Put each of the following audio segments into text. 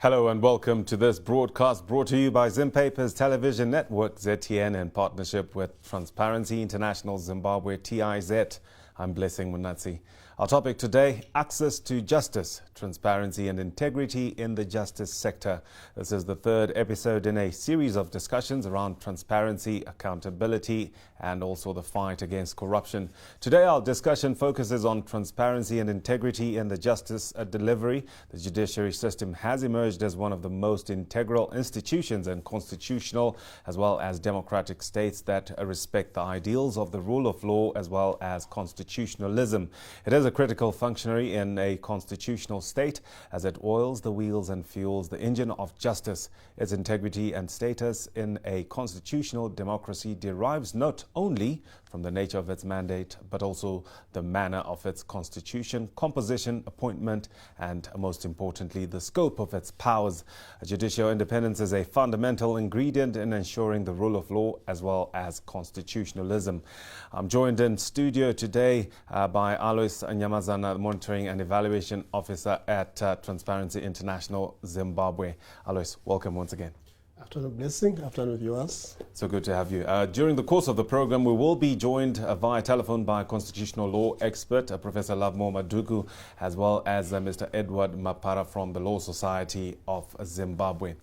Hello and welcome to this broadcast brought to you by Zimpapers Television Network, ZTN, in partnership with Transparency International Zimbabwe, TIZ. I'm Blessing Munatsi. Our topic today, access to justice, transparency and integrity in the justice sector. This is the third episode in a series of discussions around transparency, accountability and also the fight against corruption. Today our discussion focuses on transparency and integrity in the justice delivery. The judiciary system has emerged as one of the most integral institutions and constitutional as well as democratic states that respect the ideals of the rule of law as well as constitutionalism. It is a critical functionary in a constitutional state as it oils the wheels and fuels the engine of justice. Its integrity and status in a constitutional democracy derives not only from the nature of its mandate, but also the manner of its constitution, composition, appointment, and most importantly, the scope of its powers. Judicial independence is a fundamental ingredient in ensuring the rule of law as well as constitutionalism. I'm joined in studio today by Alois Nyamazana, Monitoring and Evaluation Officer at Transparency International Zimbabwe. Alois, welcome once again. Afternoon, Blessing. Afternoon, viewers. So good to have you. During the course of the program, we will be joined via telephone by constitutional law expert, Professor Lovemore Maduku, as well as Mr. Edward Mapara from the Law Society of Zimbabwe.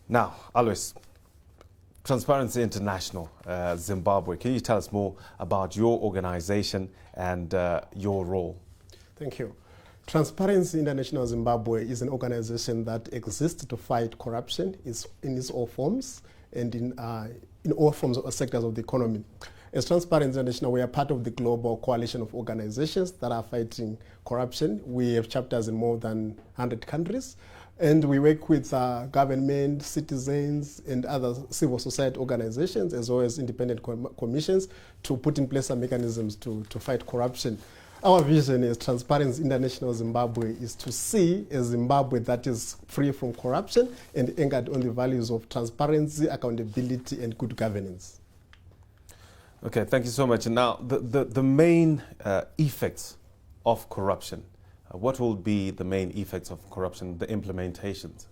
Now, Alois, Transparency International Zimbabwe, can you tell us more about your organization and your role? Thank you. Transparency International Zimbabwe is an organization that exists to fight corruption in its all forms and in all forms or sectors of the economy. As Transparency International, we are part of the global coalition of organizations that are fighting corruption. We have chapters in more than 100 countries, and we work with government, citizens, and other civil society organizations, as well as independent commissions, to put in place some mechanisms to fight corruption. Our vision as Transparency International Zimbabwe is to see a Zimbabwe that is free from corruption and anchored on the values of transparency, accountability, and good governance. Okay, thank you so much. And now, the main effects of corruption. What will be the main effects of corruption, the implementations?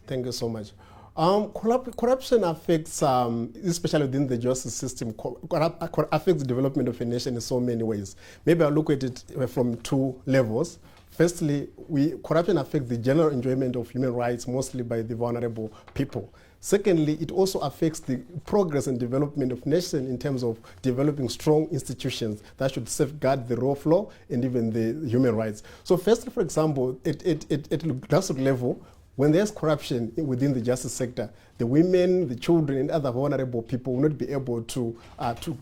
Thank you so much. Corruption affects, especially within the justice system, affects the development of a nation in so many ways. Maybe I'll look at it from two levels. Firstly, corruption affects the general enjoyment of human rights, mostly by the vulnerable people. Secondly, it also affects the progress and development of nation in terms of developing strong institutions that should safeguard the rule of law and even the human rights. So firstly, for example, at grassroots level, when there's corruption within the justice sector, the women, the children, and other vulnerable people will not be able to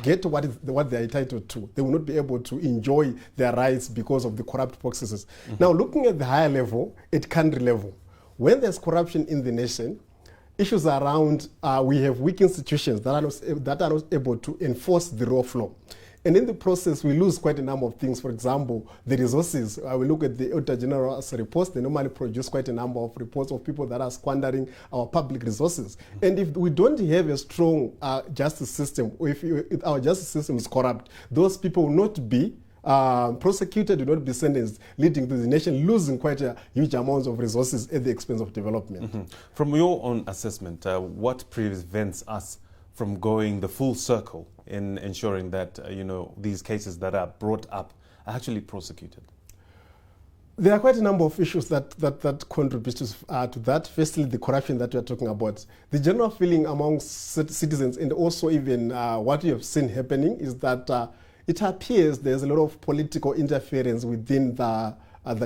get what they're entitled to. They will not be able to enjoy their rights because of the corrupt processes. Mm-hmm. Now, looking at the higher level, at country level, when there's corruption in the nation, issues around we have weak institutions that are not able to enforce the rule of law. And in the process, we lose quite a number of things. For example, the resources. We look at the Auditor General's reports. They normally produce quite a number of reports of people that are squandering our public resources. And if we don't have a strong justice system, or if our justice system is corrupt, those people will not be prosecuted, will not be sentenced, leading to the nation losing quite a huge amounts of resources at the expense of development. Mm-hmm. From your own assessment, what prevents us from going the full circle in ensuring that these cases that are brought up are actually prosecuted? There are quite a number of issues that contribute to that. Firstly, the corruption that we are talking about. The general feeling among citizens, and also even what we have seen happening, is that it appears there's a lot of political interference within the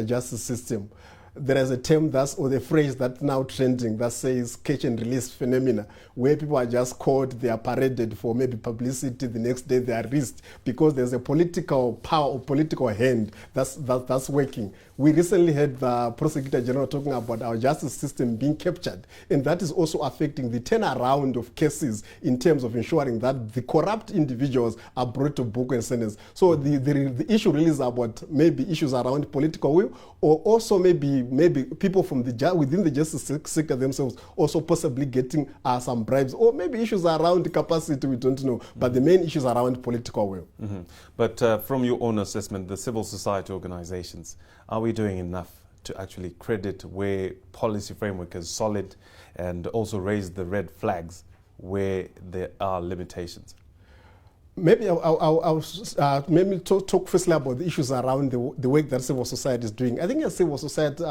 justice system. There is a term or the phrase that's now trending that says catch and release phenomena, where people are just caught, they are paraded for maybe publicity, the next day they are released because there's a political power or political hand that's working. We recently had the Prosecutor General talking about our justice system being captured, and that is also affecting the turnaround of cases in terms of ensuring that the corrupt individuals are brought to book and sentenced. So the issue really is about maybe issues around political will, or also maybe people from within the justice sector themselves also possibly getting some bribes, or maybe issues around capacity, we don't know, but the main issues around political will. Mm-hmm. But from your own assessment, the civil society organizations, are we doing enough to actually credit where policy framework is solid and also raise the red flags where there are limitations? Maybe I'll maybe talk firstly about the issues around the work that civil society is doing. I think as civil society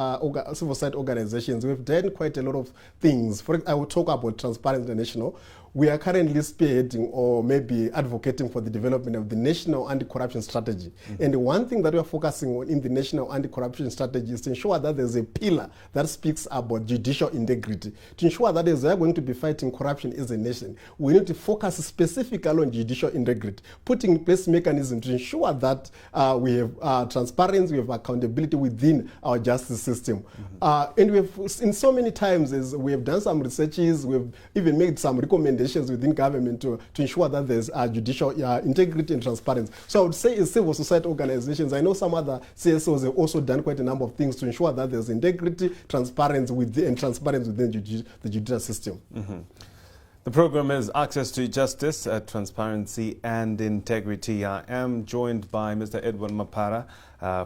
organizations, we've done quite a lot of things. I will talk about Transparency International. We are currently spearheading or maybe advocating for the development of the National Anti-Corruption Strategy. Mm-hmm. And the one thing that we are focusing on in the National Anti-Corruption Strategy is to ensure that there's a pillar that speaks about judicial integrity. To ensure that as we are going to be fighting corruption as a nation, we need to focus specifically on judicial integrity, putting in place mechanisms to ensure that we have transparency, we have accountability within our justice system. Mm-hmm. And we have, in so many times, as we have done some researches, we've even made some recommendations within government to ensure that there's judicial integrity and transparency. So I would say as civil society organizations, I know some other CSOs have also done quite a number of things to ensure that there's integrity, transparency within the judicial system. Mm-hmm. The program is Access to Justice, Transparency and Integrity. I am joined by Mr. Edwin Mapara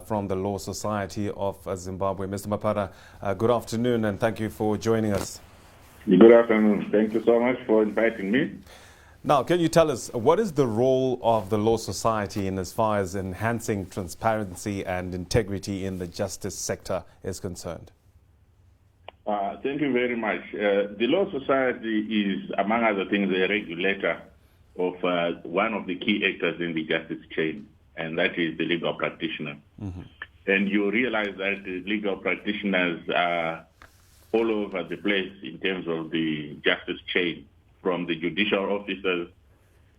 from the Law Society of Zimbabwe. Mr. Mapara, good afternoon and thank you for joining us. Good afternoon. Thank you so much for inviting me. Now, can you tell us, what is the role of the Law Society in as far as enhancing transparency and integrity in the justice sector is concerned? Thank you very much. The Law Society is, among other things, a regulator of one of the key actors in the justice chain, and that is the legal practitioner. Mm-hmm. And you realize that the legal practitioners are all over the place in terms of the justice chain, from the judicial officers,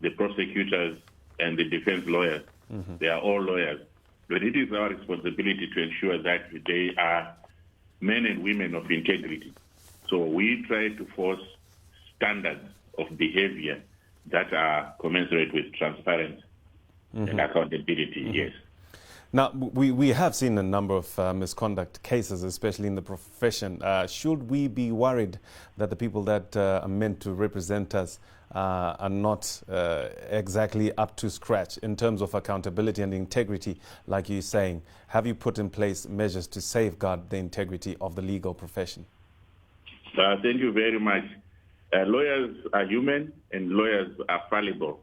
the prosecutors, and the defense lawyers. Mm-hmm. They are all lawyers. But it is our responsibility to ensure that they are men and women of integrity. So we try to force standards of behavior that are commensurate with transparency and accountability, yes. Now, we have seen a number of misconduct cases, especially in the profession. Should we be worried that the people that are meant to represent us are not exactly up to scratch in terms of accountability and integrity, like you're saying? Have you put in place measures to safeguard the integrity of the legal profession? Thank you very much. Lawyers are human and lawyers are fallible.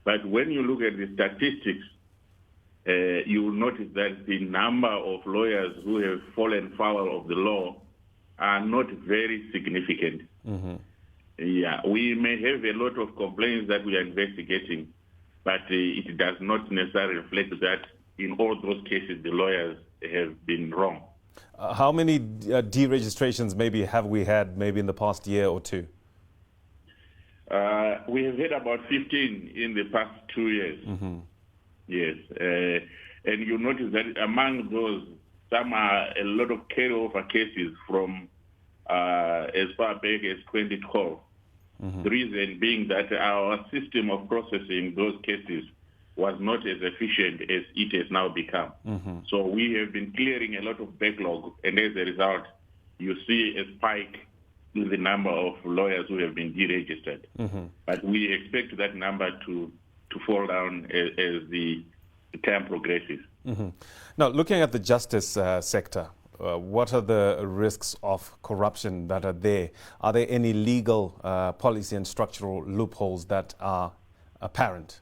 But when you look at the statistics, you will notice that the number of lawyers who have fallen foul of the law are not very significant. Mm-hmm. Yeah, we may have a lot of complaints that we are investigating, but it does not necessarily reflect that in all those cases the lawyers have been wrong. How many deregistrations maybe have we had maybe in the past year or two? We have had about 15 in the past 2 years. Mm-hmm. Yes, and you notice that among those, some are a lot of carryover cases from as far back as 2012. Mm-hmm. The reason being that our system of processing those cases was not as efficient as it has now become. Mm-hmm. So we have been clearing a lot of backlog, and as a result, you see a spike in the number of lawyers who have been deregistered. Mm-hmm. But we expect that number to fall down as the time progresses. Mm-hmm. Now, looking at the justice sector, what are the risks of corruption that are there? Are there any legal policy and structural loopholes that are apparent?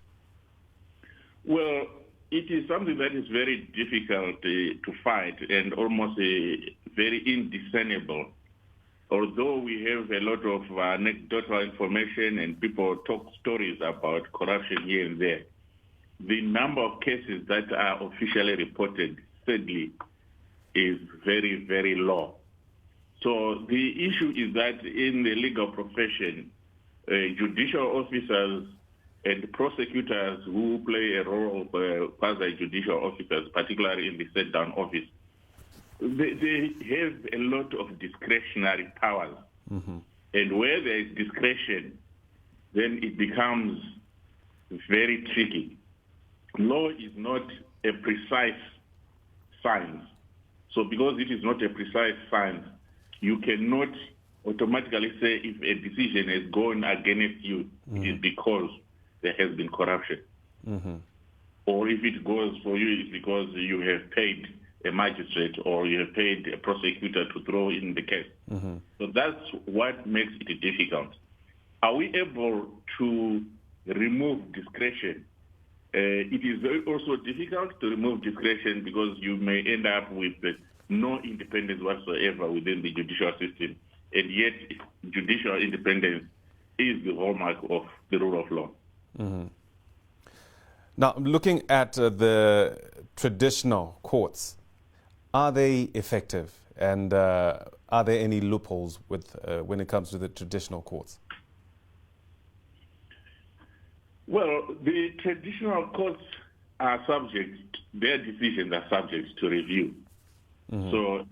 Well, it is something that is very difficult to fight and almost very indiscernible. Although we have a lot of anecdotal information and people talk stories about corruption here and there, the number of cases that are officially reported, sadly, is very, very low. So the issue is that in the legal profession, judicial officers and prosecutors who play a role of quasi-judicial officers, particularly in the set-down office, they have a lot of discretionary powers. Mm-hmm. And where there is discretion, then it becomes very tricky. Law is not a precise science. So because it is not a precise science, you cannot automatically say if a decision has gone against you, mm-hmm. it is because there has been corruption. Mm-hmm. Or if it goes for you, it's because you have paid a magistrate or you have paid a prosecutor to throw in the case. So that's what makes it difficult. Are we able to remove discretion? It is also difficult to remove discretion because you may end up with no independence whatsoever within the judicial system, and yet judicial independence is the hallmark of the rule of law. Now, looking at the traditional courts, are they effective, and are there any loopholes when it comes to the traditional courts? Well, the traditional courts are their decisions are subject to review. So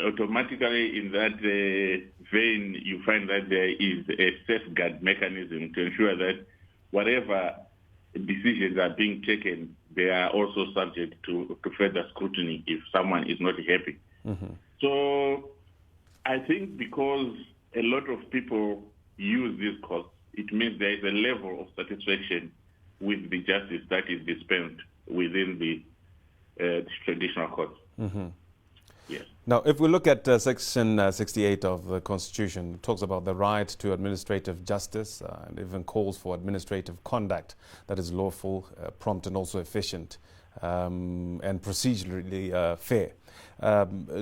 automatically in that vein, you find that there is a safeguard mechanism to ensure that whatever decisions are being taken, they are also subject to further scrutiny if someone is not happy. So I think because a lot of people use these courts, it means there is a level of satisfaction with the justice that is dispensed within the traditional courts. Yes. Now, if we look at Section 68 of the Constitution, it talks about the right to administrative justice and even calls for administrative conduct that is lawful, prompt and also efficient and procedurally fair.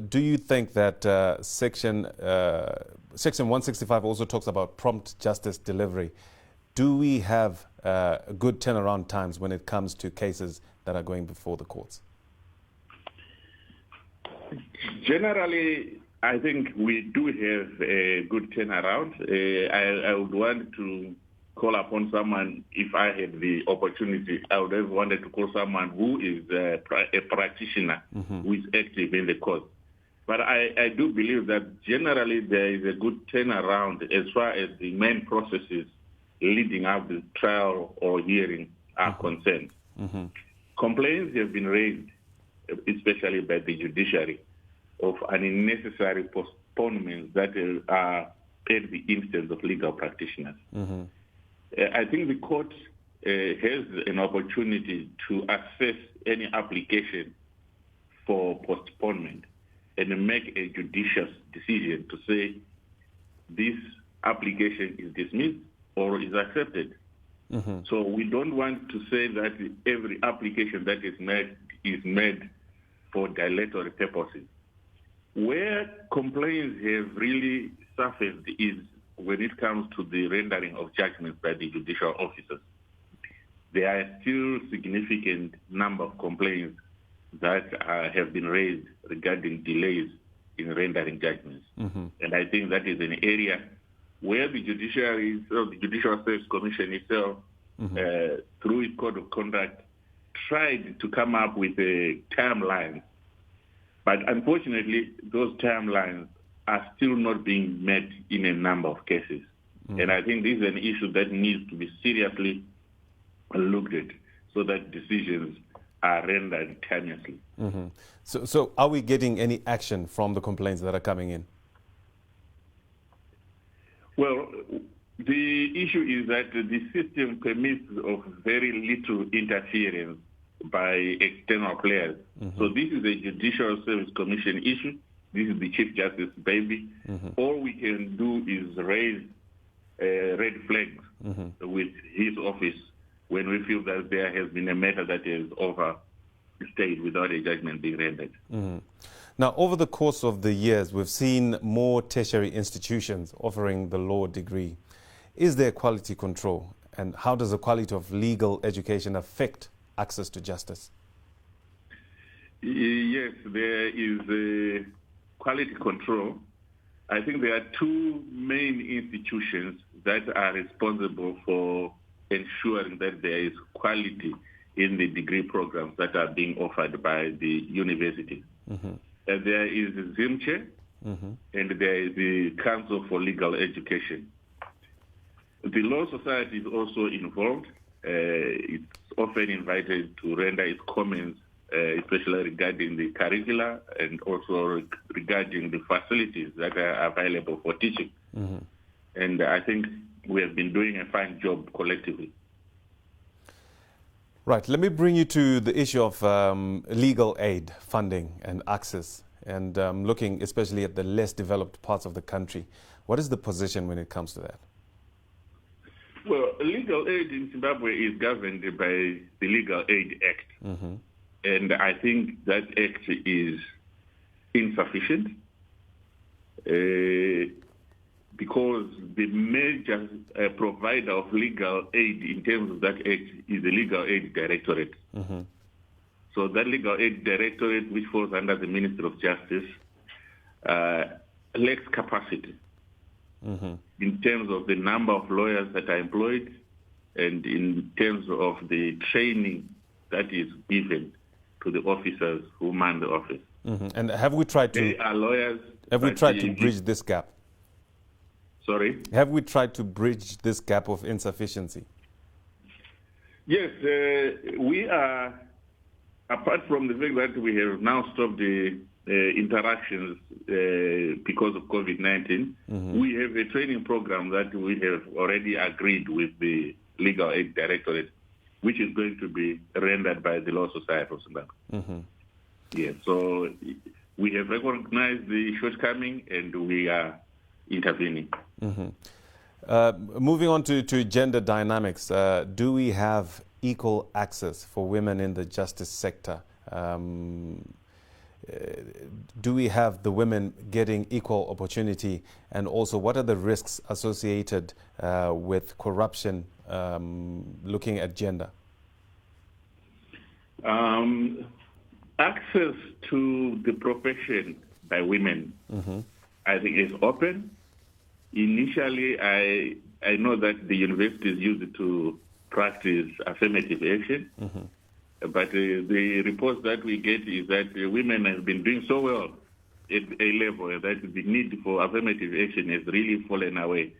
Do you think that Section 165 also talks about prompt justice delivery? Do we have good turnaround times when it comes to cases that are going before the courts? Generally, I think we do have a good turnaround. I would want to call upon someone, if I had the opportunity, I would have wanted to call someone who is a practitioner, who is active in the court. But I do believe that generally there is a good turnaround as far as the main processes leading up to trial or hearing are concerned. Complaints have been raised, especially by the judiciary, of unnecessary postponements that are at the instance of legal practitioners. I think the court has an opportunity to assess any application for postponement and make a judicious decision to say this application is dismissed or is accepted. So we don't want to say that every application that is made for dilatory purposes. Where complaints have really surfaced is when it comes to the rendering of judgments by the judicial officers. There are still significant number of complaints that have been raised regarding delays in rendering judgments. And I think that is an area where the judiciary, the Judicial Service Commission itself, through its code of conduct, tried to come up with a timeline. But unfortunately, those timelines are still not being met in a number of cases. And I think this is an issue that needs to be seriously looked at so that decisions are rendered timeously. So are we getting any action from the complaints that are coming in? Well, the issue is that the system permits of very little interference by external players. So this is a Judicial Service Commission issue. This is the Chief Justice baby. All we can do is raise red flags with his office when we feel that there has been a matter that is overstayed without a judgment being rendered. Now, over the course of the years, we've seen more tertiary institutions offering the law degree. Is there quality control? And how does the quality of legal education affect access to justice? Yes, there is a quality control. I think there are two main institutions that are responsible for ensuring that there is quality in the degree programs that are being offered by the universities. There is ZIMCHE and there is the Council for Legal Education. The Law Society is also involved. It's often invited to render its comments, especially regarding the curricula and also regarding the facilities that are available for teaching. And I think we have been doing a fine job collectively. Right. Let me bring you to the issue of legal aid funding and access, and looking especially at the less developed parts of the country. What is the position when it comes to that? Well, legal aid in Zimbabwe is governed by the Legal Aid Act. Mm-hmm. And I think that act is insufficient because the major provider of legal aid in terms of that act is the Legal Aid Directorate. Mm-hmm. So that Legal Aid Directorate, which falls under the Ministry of Justice, lacks capacity. Mm-hmm. In terms of the number of lawyers that are employed and in terms of the training that is given to the officers who man the office. Mm-hmm. And have we tried to... They are lawyers... Have we tried to bridge this gap? Sorry? Have we tried to bridge this gap of insufficiency? Yes, we are, apart from the fact that we have now stopped the interactions because of COVID-19, mm-hmm. we have a training program that we have already agreed with the Legal Aid Directorate, which is going to be rendered by the Law Society of Zimbabwe. Mm-hmm. Yeah, so we have recognized the shortcoming and we are intervening. Mm-hmm. Moving on to gender dynamics, do we have equal access for women in the justice sector? Do we have the women getting equal opportunity? And also, what are the risks associated with corruption looking at gender? Access to the profession by women, mm-hmm. I think, is open. Initially, I know that the universities used to practice affirmative action, mm-hmm. but the reports that we get is that women have been doing so well at A level that the need for affirmative action has really fallen away.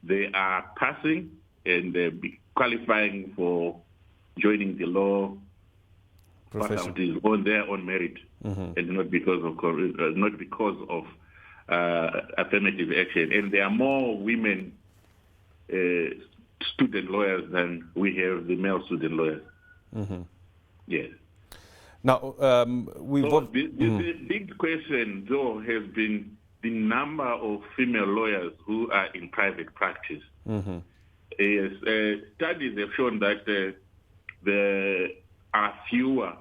They are passing and qualifying for joining the law faculties on their own merit, mm-hmm. and not because of affirmative action. And there are more women student lawyers than we have the male student lawyers. Mm-hmm. Yes. Now, the big question, though, has been the number of female lawyers who are in private practice. Mm-hmm. Studies have shown that there are fewer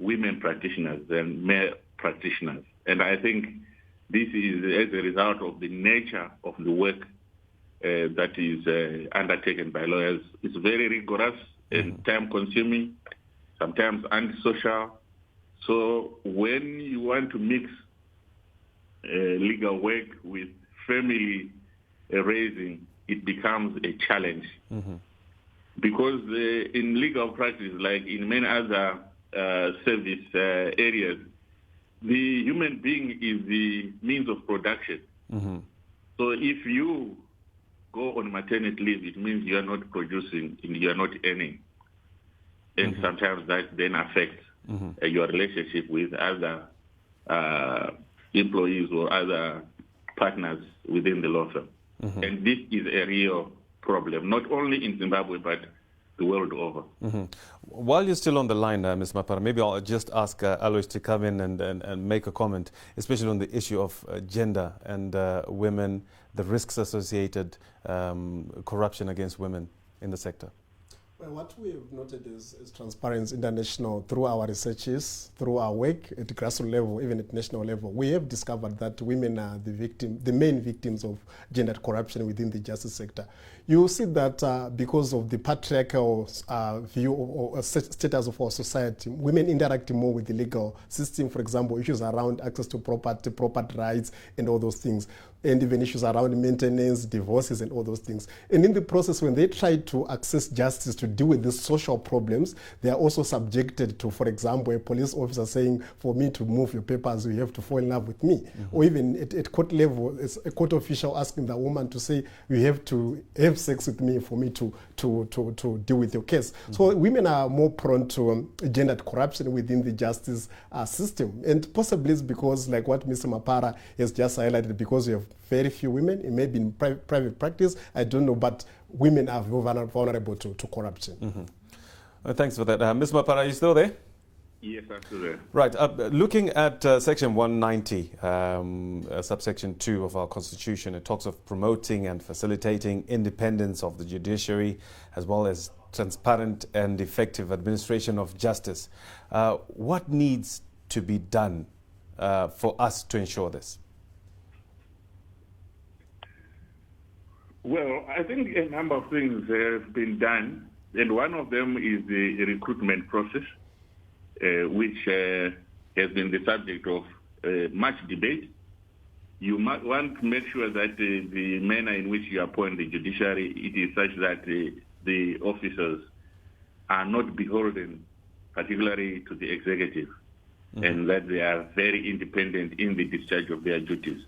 women practitioners than male practitioners. And I think this is as a result of the nature of the work that is undertaken by lawyers. It's very rigorous and time-consuming, sometimes antisocial. So when you want to mix legal work with family raising, it becomes a challenge. Mm-hmm. Because in legal practice, like in many other service areas, the human being is the means of production. Mm-hmm. So if you go on maternity leave, it means you are not producing and you are not earning. And mm-hmm. sometimes that then affects mm-hmm. Your relationship with other employees or other partners within the law firm. Mm-hmm. And this is a real problem, not only in Zimbabwe, but the world over. Mm-hmm. While you're still on the line, Ms. Mapara, maybe I'll just ask Alois to come in and make a comment, especially on the issue of gender and women, the risks associated, corruption against women in the sector. Well, what we have noted is Transparency International, through our researches, through our work at the grassroots level, even at national level, we have discovered that women are the main victims of gender corruption within the justice sector. You see that because of the patriarchal view or status of our society, women interact more with the legal system, for example, issues around access to property rights and all those things, and even issues around maintenance, divorces and all those things. And in the process, when they try to access justice to deal with these social problems, they are also subjected to, for example, a police officer saying, for me to move your papers, you have to fall in love with me. Mm-hmm. Or even at court level, it's a court official asking the woman to say, you have to have sex with me for me to deal with your case. Mm-hmm. So women are more prone to gendered corruption within the justice system. And possibly it's because, like what Mr. Mapara has just highlighted, because we have very few women, it may be in private practice, I don't know, but women are vulnerable to corruption. Mm-hmm. Thanks for that. Ms. Mapara, are you still there? Yes, absolutely. Right. Looking at Section 190, subsection 2 of our Constitution, it talks of promoting and facilitating independence of the judiciary, as well as transparent and effective administration of justice. What needs to be done for us to ensure this? Well, I think a number of things have been done, and one of them is the recruitment process, which has been the subject of much debate. You might want to make sure that the manner in which you appoint the judiciary, it is such that the officers are not beholden, particularly to the executive, and that they are very independent in the discharge of their duties.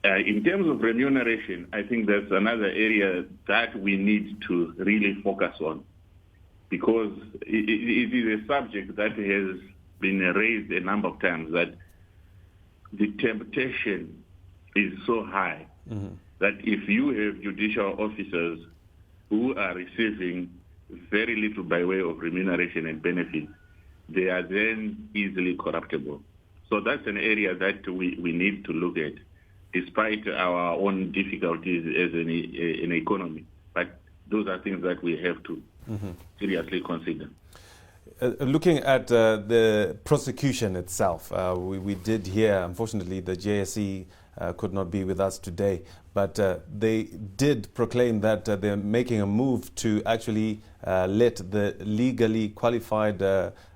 In terms of remuneration, I think that's another area that we need to really focus on, because it is a subject that has been raised a number of times, that the temptation is so high that if you have judicial officers who are receiving very little by way of remuneration and benefits, they are then easily corruptible. So that's an area that we need to look at, despite our own difficulties as an economy. But those are things that we have to seriously consider. Looking at the prosecution itself, we did hear, unfortunately, the JSE could not be with us today, but they did proclaim that they're making a move to actually let the legally qualified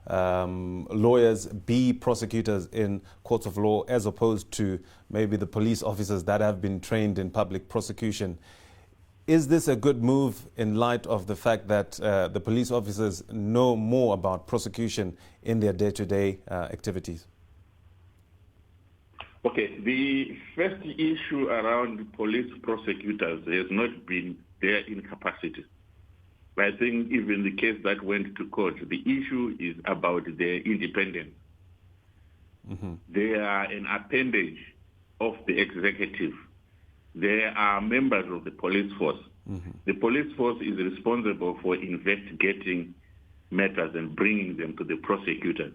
lawyers be prosecutors in courts of law, as opposed to maybe the police officers that have been trained in public prosecution. Is this a good move in light of the fact that the police officers know more about prosecution in their day-to-day activities? Okay, the first issue around police prosecutors has not been their incapacity. I think even the case that went to court, the issue is about their independence. They are an appendage of the executive. They are members of the police force. The police force is responsible for investigating matters and bringing them to the prosecutors.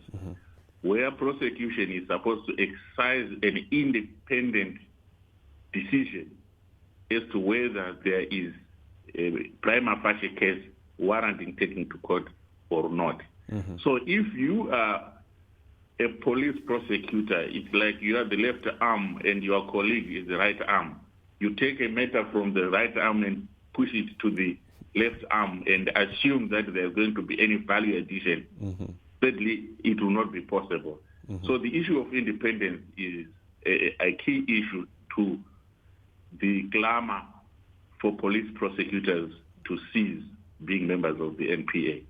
Where prosecution is supposed to exercise an independent decision as to whether there is a prima facie case warranting taking to court or not. So if you are a police prosecutor, it's like you are the left arm and your colleague is the right arm. You take a matter from the right arm and push it to the left arm and assume that there's going to be any value addition. Sadly, it will not be possible. So the issue of independence is a key issue to the clamor for police prosecutors to cease being members of the NPA.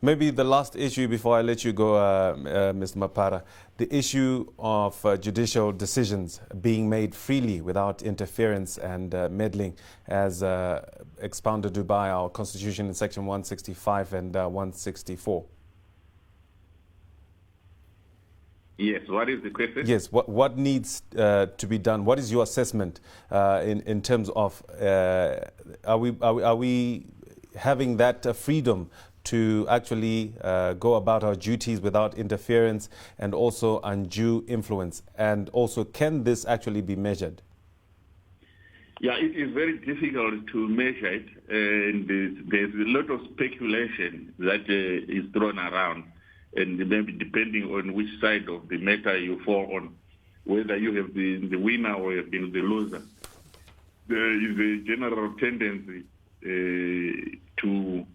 Maybe the last issue before I let you go, Mr. Mapara, the issue of judicial decisions being made freely without interference and meddling, as expounded by our Constitution in Section 165 and 164. Yes, what is the question? Yes, what needs to be done? What is your assessment in terms of are we having that freedom to actually go about our duties without interference and also undue influence? And also, can this actually be measured? Yeah, it is very difficult to measure it, and there's a lot of speculation that is thrown around, and maybe depending on which side of the matter you fall on, whether you have been the winner or you have been the loser. There is a general tendency to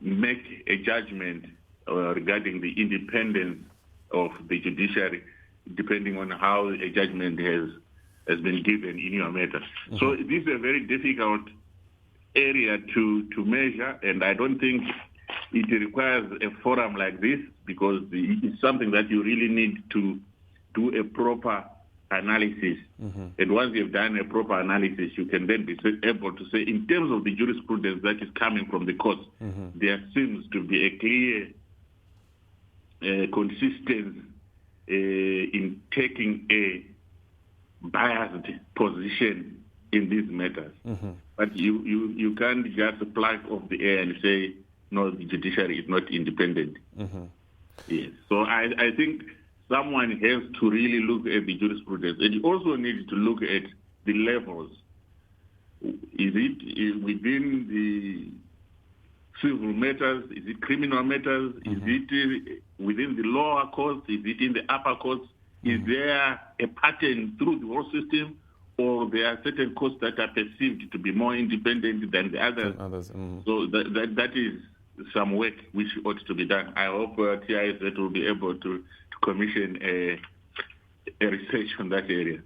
make a judgment regarding the independence of the judiciary, depending on how a judgment has been given in your matter. So this is a very difficult area to measure, and I don't think it requires a forum like this, because it's something that you really need to do a proper analysis. And once you've done a proper analysis, you can then be able to say, in terms of the jurisprudence that is coming from the courts, there seems to be a clear consistency in taking a biased position in these matters. But you can't just plug off the air and say, no, the judiciary is not independent. Yes. So I think someone has to really look at the jurisprudence. And you also need to look at the levels. Is it within the civil matters? Is it criminal matters? Is it within the lower courts? Is it in the upper courts? Is there a pattern through the whole system, or there are certain courts that are perceived to be more independent than the others? So that is some work which ought to be done. I hope TIZ will be able to commission a research on that area.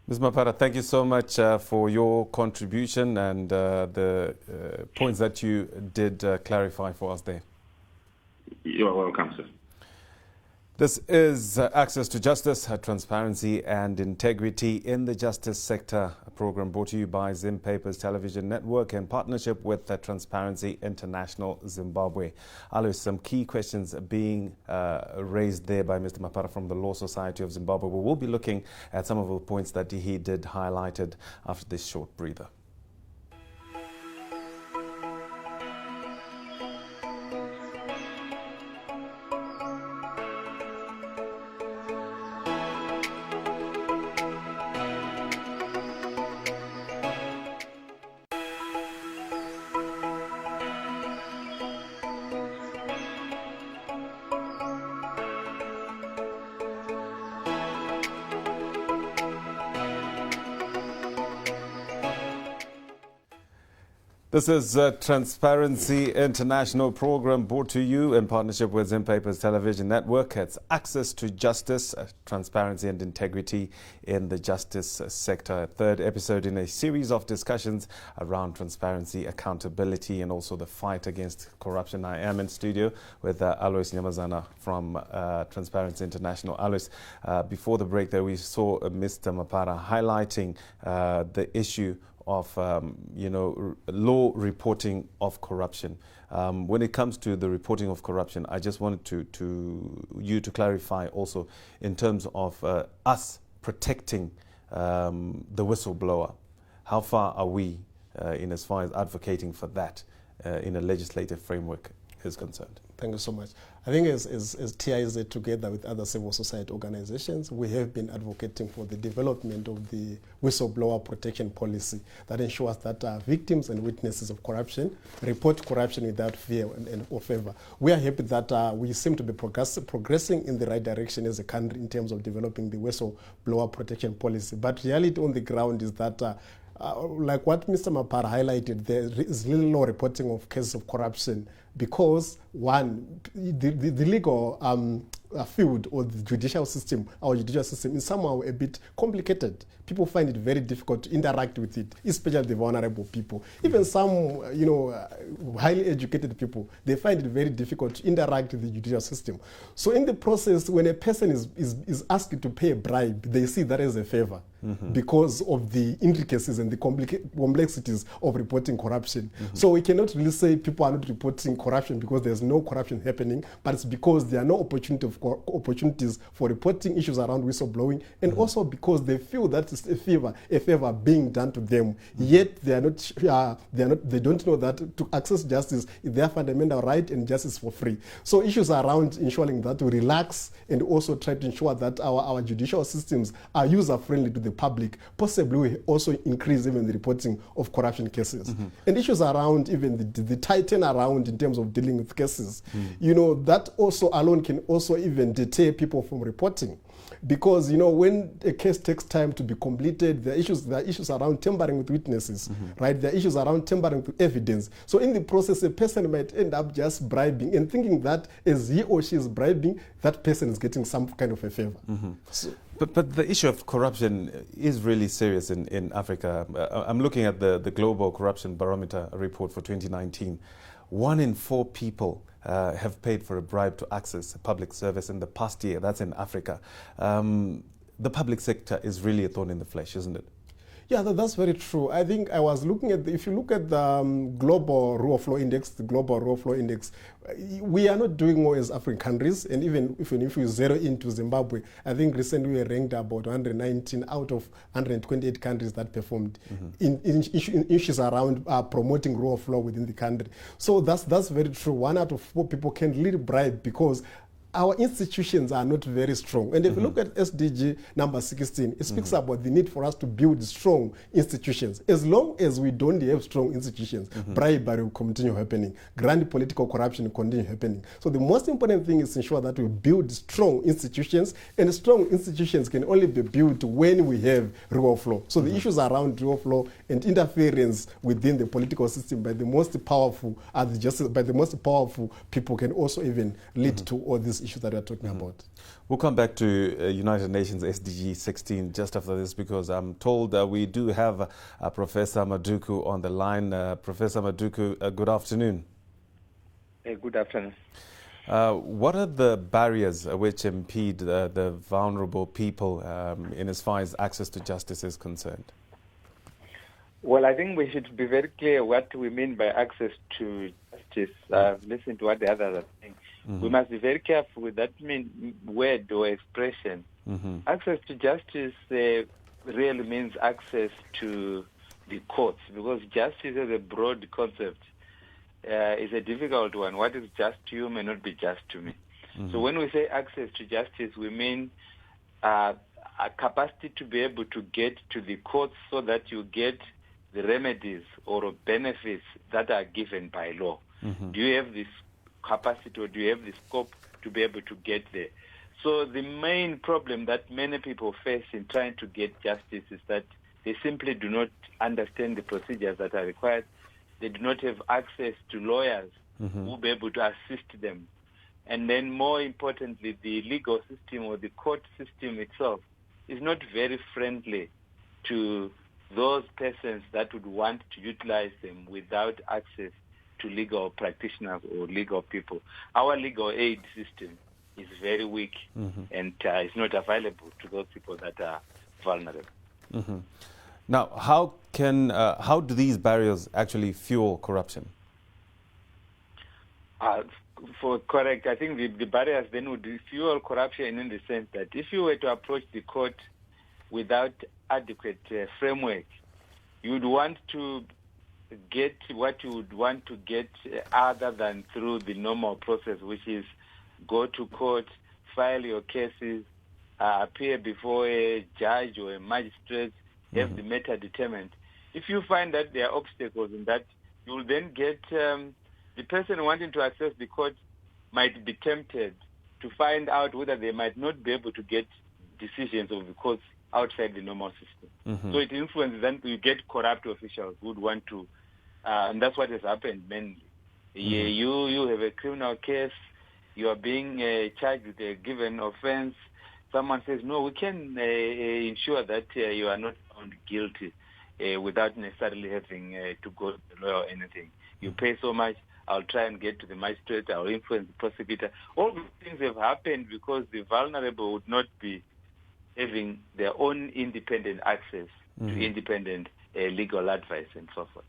Ms. Mapara, thank you so much for your contribution and the points that you did clarify for us there. You are welcome, sir. This is Access to Justice, Transparency and Integrity in the Justice Sector, a program brought to you by Zim Papers Television Network in partnership with Transparency International Zimbabwe. Alois, some key questions being raised there by Mr. Mapara from the Law Society of Zimbabwe. We will be looking at some of the points that he did highlighted after this short breather. This is a Transparency International program brought to you in partnership with Zim Papers Television Network. It's Access to Justice, Transparency and Integrity in the Justice Sector. A third episode in a series of discussions around transparency, accountability and also the fight against corruption. I am in studio with Alois Nyamazana from Transparency International. Alois, before the break there we saw Mr. Mapara highlighting the issue of, law reporting of corruption. When it comes to the reporting of corruption, I just wanted you to clarify also in terms of us protecting the whistleblower. How far are we in as far as advocating for that in a legislative framework is concerned? Thank you so much. I think as TIZ, together with other civil society organizations, we have been advocating for the development of the whistleblower protection policy that ensures that victims and witnesses of corruption report corruption without fear or favor. We are happy that we seem to be progressing in the right direction as a country in terms of developing the whistleblower protection policy. But reality on the ground is that like what Mr. Mapara highlighted, there is little low reporting of cases of corruption because, one, the legal field or the judicial system, our judicial system is somehow a bit complicated. People find it very difficult to interact with it, especially the vulnerable people. Even some, highly educated people, they find it very difficult to interact with the judicial system. So in the process, when a person is asked to pay a bribe, they see that as a favor because of the intricacies and the complexities of reporting corruption. So we cannot really say people are not reporting corruption because there's no corruption happening, but it's because there are no opportunities for reporting issues around whistleblowing, and also because they feel that it's a favor being done to them. Yet they don't know that to access justice is their fundamental right and justice for free. So issues around ensuring that we relax and also try to ensure that our judicial systems are user friendly to the public, possibly we also increase even the reporting of corruption cases. And issues around even the tighten around in terms of dealing with cases, that also alone can also even deter people from reporting. Because when a case takes time to be completed, there are issues around tampering with witnesses, right? There are issues around tampering with evidence. So in the process, a person might end up just bribing and thinking that as he or she is bribing, that person is getting some kind of a favor. So, but the issue of corruption is really serious in Africa. I'm looking at the Global Corruption Barometer report for 2019. 1 in 4 people have paid for a bribe to access a public service in the past year. That's in Africa. The public sector is really a thorn in the flesh, isn't it? Yeah, that's very true. I think I was looking at, if you look at the global rule of law index, we are not doing well as African countries. And even if you zero into Zimbabwe, I think recently we ranked about 119 out of 128 countries that performed in issues around promoting rule of law within the country. So that's very true. 1 out of 4 people can really bribe because our institutions are not very strong. And if you look at SDG number 16, it speaks about the need for us to build strong institutions. As long as we don't have strong institutions, bribery will continue happening. Grand political corruption will continue happening. So the most important thing is to ensure that we build strong institutions, and strong institutions can only be built when we have rule of law. So the issues around rule of law and interference within the political system by the most powerful people can also even lead to all these issues that we're talking about. We'll come back to United Nations SDG 16 just after this, because I'm told that we do have Professor Maduku on the line. Professor Maduku, good afternoon. Good afternoon. What are the barriers which impede the vulnerable people in as far as access to justice is concerned? Well, I think we should be very clear what we mean by access to justice. Listen to what the others are saying. We must be very careful with that word or expression. Access to justice really means access to the courts, because justice is a broad concept. It's a difficult one. What is just to you may not be just to me. So when we say access to justice, we mean a capacity to be able to get to the courts so that you get the remedies or benefits that are given by law. Do you have this capacity, or do you have the scope to be able to get there? So the main problem that many people face in trying to get justice is that they simply do not understand the procedures that are required. They do not have access to lawyers who will be able to assist them. And then more importantly, the legal system or the court system itself is not very friendly to those persons that would want to utilize them without access to legal practitioners or legal people. Our legal aid system is very weak and is not available to those people that are vulnerable. Now, how do these barriers actually fuel corruption? Correct. I think the barriers then would fuel corruption in the sense that if you were to approach the court without adequate framework, you would want to get what you would want to get other than through the normal process, which is go to court, file your cases, appear before a judge or a magistrate, have the matter determined. If you find that there are obstacles in that, you will then get the person wanting to access the court might be tempted to find out whether they might not be able to get decisions of the courts outside the normal system. So it influences, then you get corrupt officials who would want to, and that's what has happened mainly. You have a criminal case, you are being charged with a given offense. Someone says, no, we can ensure that you are not found guilty without necessarily having to go to the lawyer or anything. You pay so much, I'll try and get to the magistrate, I'll influence the prosecutor. All these things have happened because the vulnerable would not be having their own independent access to independent legal advice and so forth.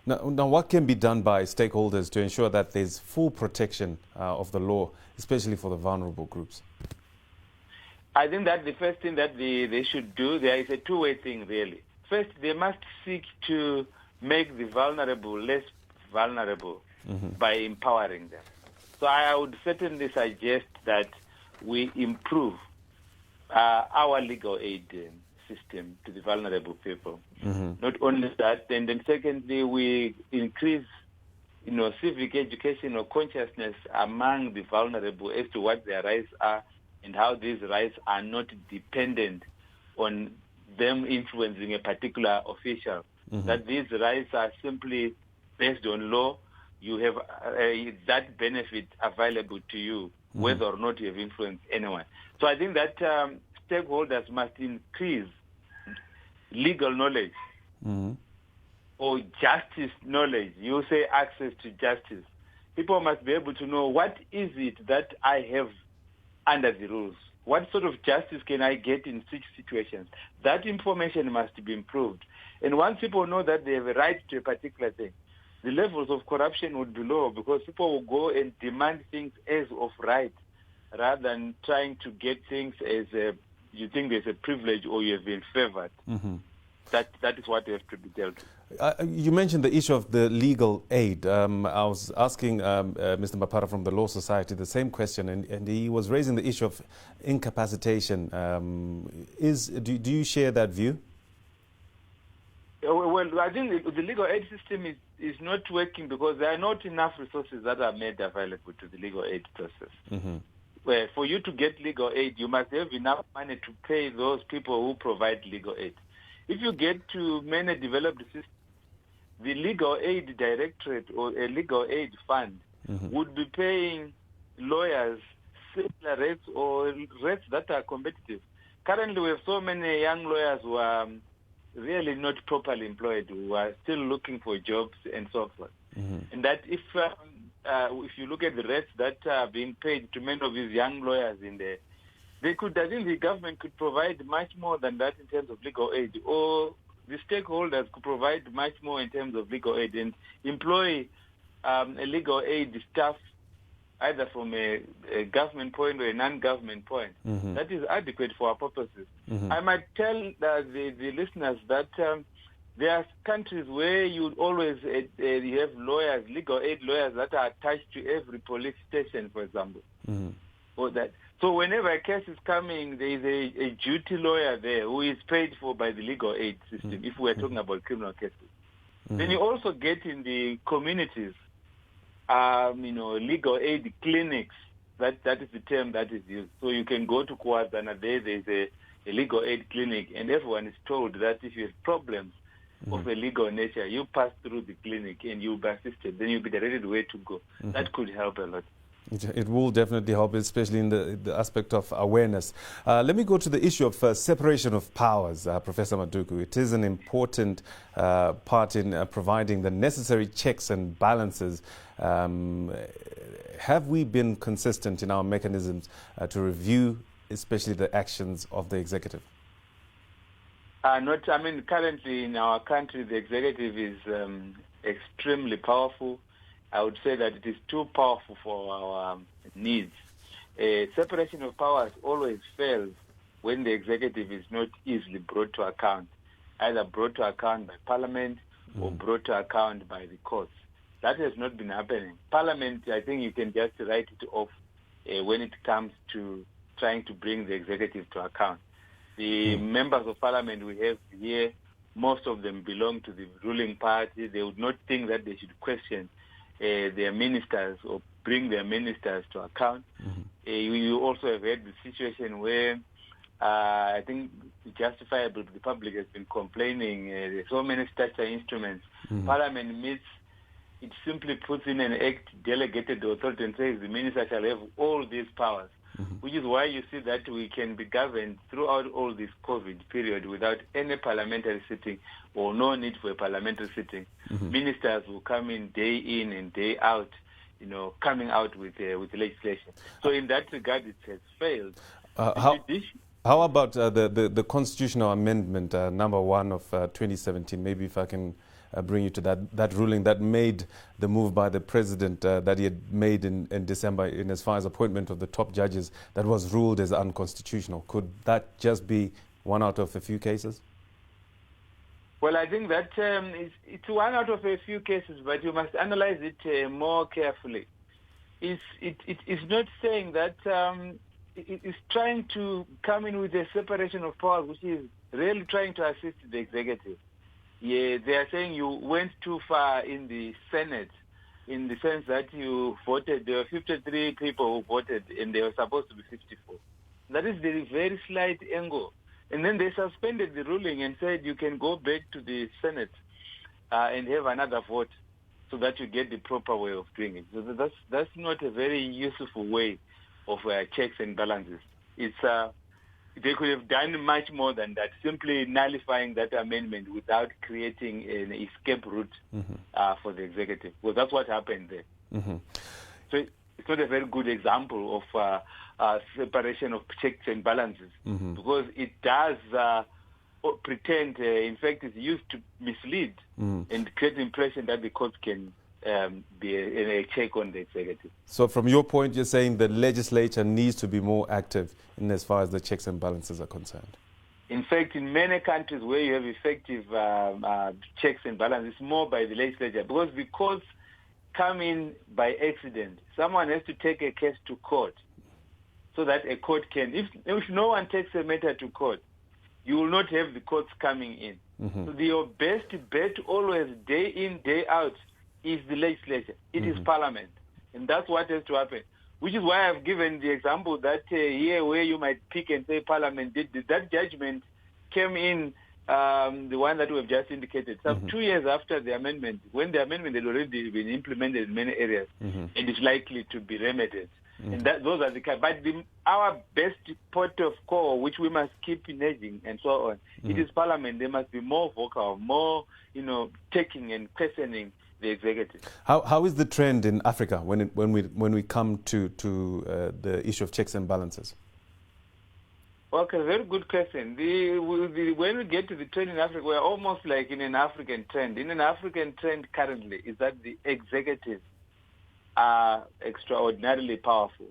Now, what can be done by stakeholders to ensure that there's full protection of the law, especially for the vulnerable groups? I think that the first thing that they should do, there is a two-way thing, really. First, they must seek to make the vulnerable less vulnerable by empowering them. So I would certainly suggest that we improve our legal aid system to the vulnerable people. Not only that, and then secondly, we increase, civic education or consciousness among the vulnerable as to what their rights are and how these rights are not dependent on them influencing a particular official. That these rights are simply based on law. You have that benefit available to you, whether or not you have influenced anyone. So I think that stakeholders must increase legal knowledge or justice knowledge. You say access to justice. People must be able to know what is it that I have under the rules. What sort of justice can I get in such situations? That information must be improved. And once people know that they have a right to a particular thing, the levels of corruption would be low, because people will go and demand things as of right, rather than trying to get things as you think there's a privilege or you have been favored. Mm-hmm. That is what has to be dealt with. You mentioned the issue of the legal aid. I was asking Mr. Mapara from the Law Society the same question, and he was raising the issue of incapacitation. Do you share that view? Well, I think the legal aid system is not working because there are not enough resources that are made available to the legal aid process. Mm-hmm. Where for you to get legal aid, you must have enough money to pay those people who provide legal aid. If you get to many developed systems, the legal aid directorate or a legal aid fund would be paying lawyers similar rates or rates that are competitive. Currently, we have so many young lawyers who are really not properly employed, who are still looking for jobs and so forth. And that if you look at the rates that are being paid to many of these young lawyers in there, I think the government could provide much more than that in terms of legal aid, or the stakeholders could provide much more in terms of legal aid and employ a legal aid staff, either from a government point or a non-government point, that is adequate for our purposes. I might tell the listeners that there are countries where you always you have lawyers, legal aid lawyers that are attached to every police station, for example. Or that. So whenever a case is coming, there is a duty lawyer there who is paid for by the legal aid system, if we're talking about criminal cases. Then you also get in the communities, legal aid clinics. That is the term that is used. So you can go to Kwazana, there's a legal aid clinic, and everyone is told that if you have problems of a legal nature, you pass through the clinic and you'll be assisted. Then you'll be directed where to go. That could help a lot. It will definitely help, especially in the aspect of awareness. Let me go to the issue of separation of powers, Professor Maduku. It is an important part in providing the necessary checks and balances. Have we been consistent in our mechanisms to review, especially the actions of the executive? Currently in our country, the executive is extremely powerful. I would say that it is too powerful for our needs. Separation of powers always fails when the executive is not easily brought to account, either brought to account by Parliament or brought to account by the courts. That has not been happening. Parliament, I think you can just write it off when it comes to trying to bring the executive to account. The members of Parliament we have here, most of them belong to the ruling party. They would not think that they should question their ministers or bring their ministers to account. You also have had the situation where I think justifiably the public has been complaining there's so many statutory instruments. Parliament meets, it simply puts in an act, delegated authority, and says the minister shall have all these powers, which is why you see that we can be governed throughout all this COVID period without any parliamentary sitting or no need for a parliamentary sitting. Ministers will come in and day out, coming out with legislation. So in that regard, it has failed. How about the constitutional amendment number 1 of 2017? Maybe if I can bring you to that ruling that made the move by the president that he had made in December in as far as appointment of the top judges that was ruled as unconstitutional. Could that just be one out of a few cases? Well, I think that it's one out of a few cases, but you must analyze it more carefully. It's not saying that it's trying to come in with a separation of powers, which is really trying to assist the executive. Yeah, they are saying you went too far in the Senate, in the sense that you voted, there were 53 people who voted, and they were supposed to be 54. That is the very slight angle. And then they suspended the ruling and said you can go back to the Senate and have another vote so that you get the proper way of doing it. So that's not a very useful way of checks and balances. They could have done much more than that, simply nullifying that amendment without creating an escape route for the executive. Well, that's what happened there. it's not a very good example of separation of checks and balances, because it does pretend, in fact, it's used to mislead and create the impression that the court can be a check on the executive. So from your point, you're saying the legislature needs to be more active in as far as the checks and balances are concerned. In fact, in many countries where you have effective checks and balances, it's more by the legislature, because the courts come in by accident. Someone has to take a case to court so that a court can, if no one takes a matter to court, you will not have the courts coming in. So your best bet always, day in, day out, is the legislature. It is parliament. And that's what has to happen. Which is why I've given the example that here where you might pick and say parliament did that judgment came in, the one that we've just indicated, some 2 years after the amendment, when the amendment had already been implemented in many areas, and it's likely to be remedied. And those are the kind. But our best port of call, which we must keep edging and so on, it is parliament. They must be more vocal, more, taking and questioning the executive. How is the trend in Africa when we come to the issue of checks and balances? Okay, very good question. When we get to the trend in Africa, we're almost like in an African trend. In an African trend currently is that the executives are extraordinarily powerful,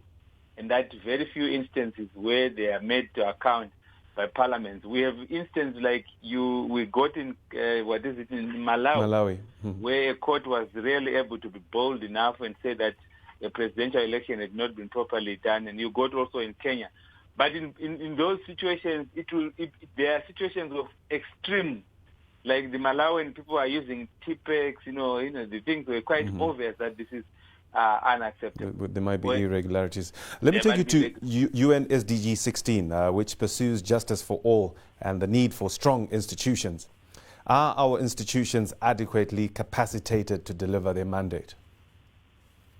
and that very few instances where they are made to account by parliaments. We have instances like we got in in Malawi, where a court was really able to be bold enough and say that the presidential election had not been properly done, and you got also in Kenya. But in those situations, there are situations of extreme, like the Malawian people are using Tipex, the things were quite obvious that this is unacceptable. There might be irregularities. Let me take you to UN SDG 16, which pursues justice for all and the need for strong institutions. Are our institutions adequately capacitated to deliver their mandate?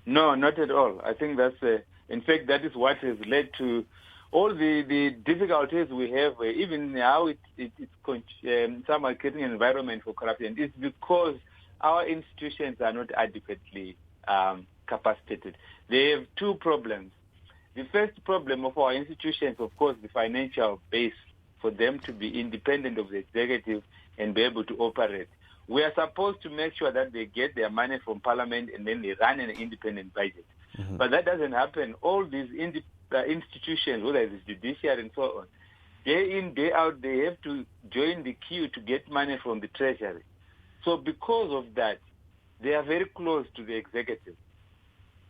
No, not at all. I think that's, in fact, that is what has led to all the difficulties we have, even now it's somewhat creating an environment for corruption. It's because our institutions are not adequately capacitated. They have two problems. The first problem of our institutions, of course, the financial base for them to be independent of the executive and be able to operate. We are supposed to make sure that they get their money from parliament and then they run an independent budget. But that doesn't happen. All these institutions, whether it's judicial and so on, day in, day out, they have to join the queue to get money from the treasury. So because of that, they are very close to the executive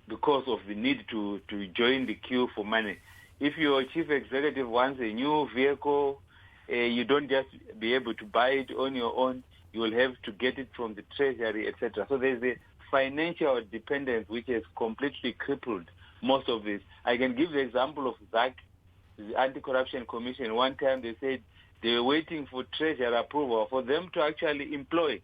because of the need to join the queue for money. If your chief executive wants a new vehicle, you don't just be able to buy it on your own. You will have to get it from the treasury, etc. So there's a financial dependence which has completely crippled most of this. I can give the example of ZAC, the Anti-Corruption Commission. One time they said they were waiting for treasury approval for them to actually employ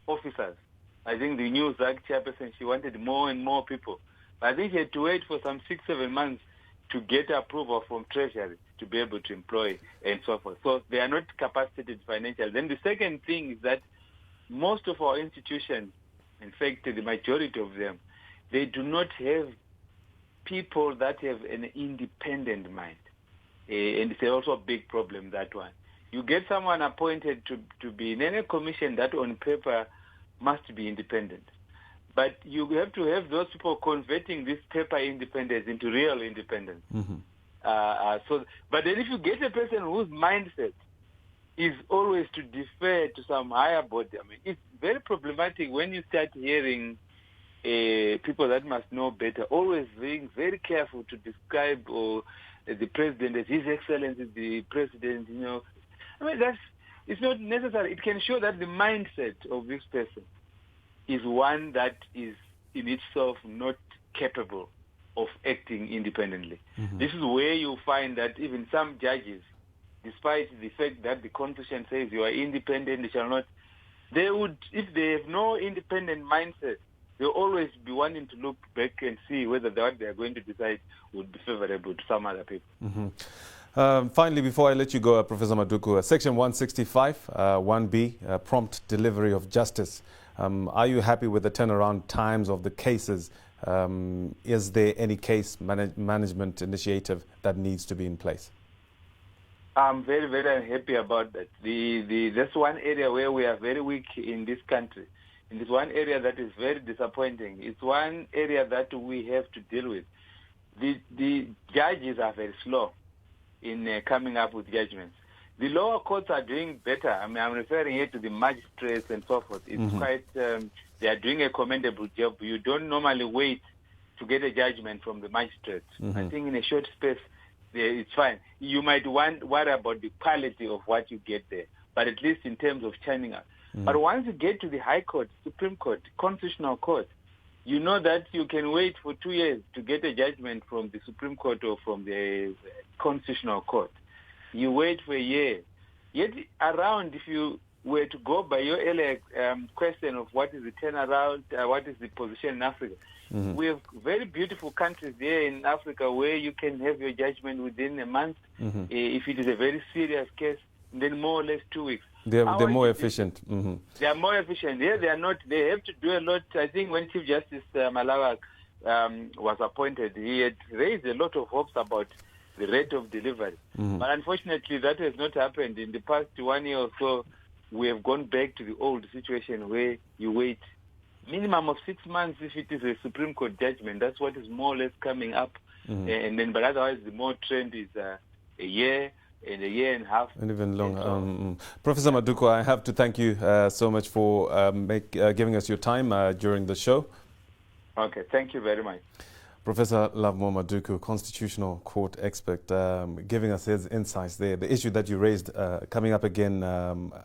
officers. I think the new ZAC chairperson, she wanted more and more people. But I think she had to wait for some 6-7 months to get approval from treasury to be able to employ and so forth. So they are not capacitated financially. Then the second thing is that most of our institutions, in fact, the majority of them, they do not have people that have an independent mind. And it's also a big problem, that one. You get someone appointed to be in any commission that on paper must be independent. But you have to have those people converting this paper independence into real independence. But then if you get a person whose mindset is always to defer to some higher body, it's very problematic when you start hearing people that must know better, always being very careful to describe the president as His Excellency the President, it's not necessary. It can show that the mindset of this person is one that is in itself not capable of acting independently. This is where you find that even some judges, despite the fact that the Constitution says you are independent, they shall not, they would, if they have no independent mindset, they'll always be wanting to look back and see whether what they are going to decide would be favorable to some other people. Finally, before I let you go, Professor Maduku, Section 165, 1B, prompt delivery of justice. Are you happy with the turnaround times of the cases Is there any case management initiative that needs to be in place? I'm very, very unhappy about that. That's one area where we are very weak in this country. And it's one area that is very disappointing. It's one area that we have to deal with. The judges are very slow in coming up with judgments. The lower courts are doing better. I mean, I'm referring here to the magistrates and so forth. It's quite, they are doing a commendable job. You don't normally wait to get a judgment from the magistrates. I think in a short space, it's fine. You might worry about the quality of what you get there, but at least in terms of churning up. But once you get to the High Court, Supreme Court, Constitutional Court, you know that you can wait for 2 years to get a judgment from the Supreme Court or from the Constitutional Court. You wait for a year. Yet around, if you were to go by your earlier question of what is the turnaround, what is the position in Africa, we have very beautiful countries there in Africa where you can have your judgment within a month. If it is a very serious case, then more or less 2 weeks. They're more efficient. They are more efficient. Yeah, they are not. They have to do a lot. I think when Chief Justice Malawa was appointed, he had raised a lot of hopes about the rate of delivery. But unfortunately, that has not happened. In the past 1 year or so, we have gone back to the old situation where you wait minimum of 6 months if it is a Supreme Court judgment. That's what is more or less coming up. And then, but otherwise, the more trend is a year and a year and a half. And even longer. Professor Maduku, I have to thank you so much for giving us your time during the show. Okay, thank you very much. Professor Lovemore Maduku, Constitutional Court expert, giving us his insights there. The issue that you raised, coming up again,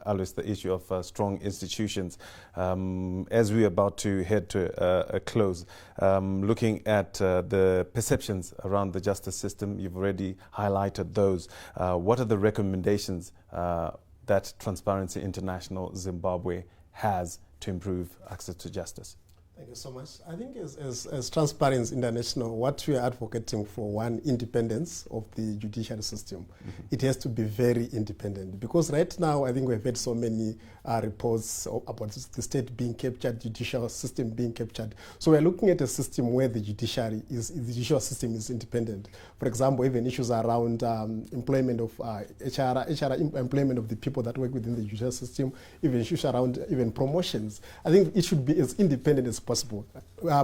Alice, the issue of strong institutions. As we're about to head to a close, looking at the perceptions around the justice system, you've already highlighted those. What are the recommendations that Transparency International Zimbabwe has to improve access to justice? Thank you so much. I think as Transparency International, what we are advocating for, one, independence of the judicial system. It has to be very independent, because right now I think we've had so many reports about the state being captured, judicial system being captured. So we're looking at a system where the judicial system is independent. For example, even issues around employment of HR employment of the people that work within the judicial system, even issues around even promotions. I think it should be as independent as possible.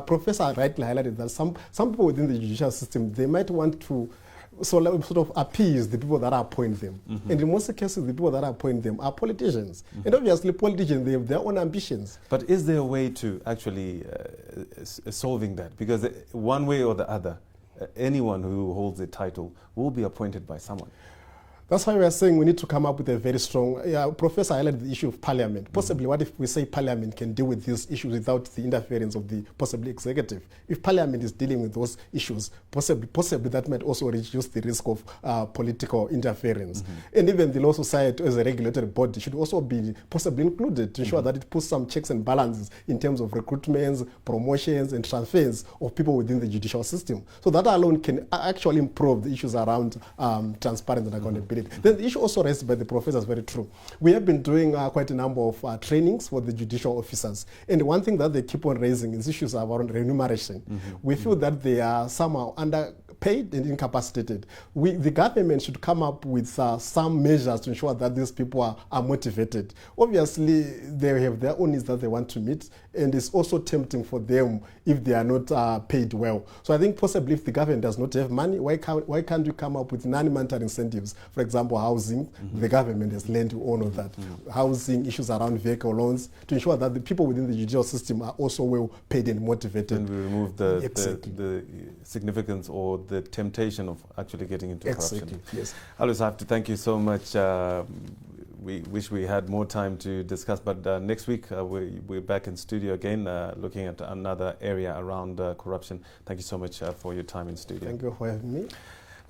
Professor rightly highlighted that some people within the judicial system, they might want to sort of appease the people that appoint them. And in most cases, the people that appoint them are politicians. And obviously, politicians, they have their own ambitions. But is there a way to actually solving that? Because one way or the other, anyone who holds a title will be appointed by someone. That's why we are saying we need to come up with a very strong... Professor highlighted the issue of parliament. Possibly, what if we say parliament can deal with these issues without the interference of the possibly executive? If parliament is dealing with those issues, possibly that might also reduce the risk of political interference. And even the Law Society as a regulatory body should also be possibly included to ensure that it puts some checks and balances in terms of recruitments, promotions, and transfers of people within the judicial system. So that alone can actually improve the issues around transparency and accountability. Then the issue also raised by the professor is very true. We have been doing quite a number of trainings for the judicial officers. And one thing that they keep on raising is issues around remuneration. We feel that they are somehow underpaid and incapacitated. The government should come up with some measures to ensure that these people are motivated. Obviously, they have their own needs that they want to meet, and it's also tempting for them if they are not paid well. So I think possibly if the government does not have money, why can't we come up with non-monetary incentives? For example, housing, the government has learned to honor that. Housing, issues around vehicle loans, to ensure that the people within the judicial system are also well paid and motivated. And we remove the significance or the temptation of actually getting into corruption. Yes. Alice, I have to thank you so much. We wish we had more time to discuss, but next week we're back in studio again, looking at another area around corruption. Thank you so much for your time in studio. Thank you for having me.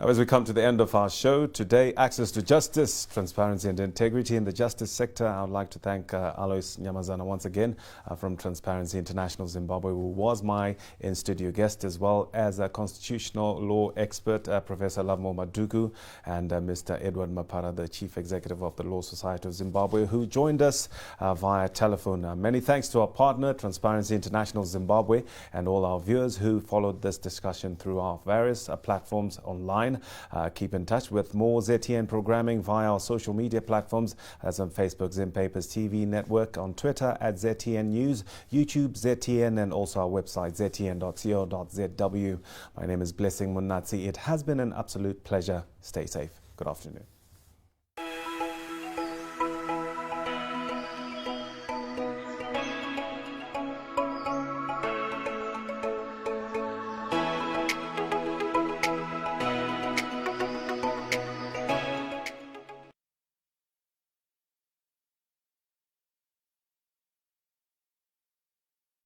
Now, as we come to the end of our show today, access to justice, transparency and integrity in the justice sector. I would like to thank Alois Nyamazana once again from Transparency International Zimbabwe, who was my in-studio guest, as well as a constitutional law expert, Professor Lavmo Maduku, and Mr. Edward Mapara, the Chief Executive of the Law Society of Zimbabwe, who joined us via telephone. Many thanks to our partner, Transparency International Zimbabwe, and all our viewers who followed this discussion through our various platforms online. Keep in touch with more ZTN programming via our social media platforms, as on Facebook, Zimpapers TV Network, on Twitter at ZTN News, YouTube, ZTN, and also our website, ztn.co.zw. My name is Blessing Munatsi. It has been an absolute pleasure. Stay safe. Good afternoon.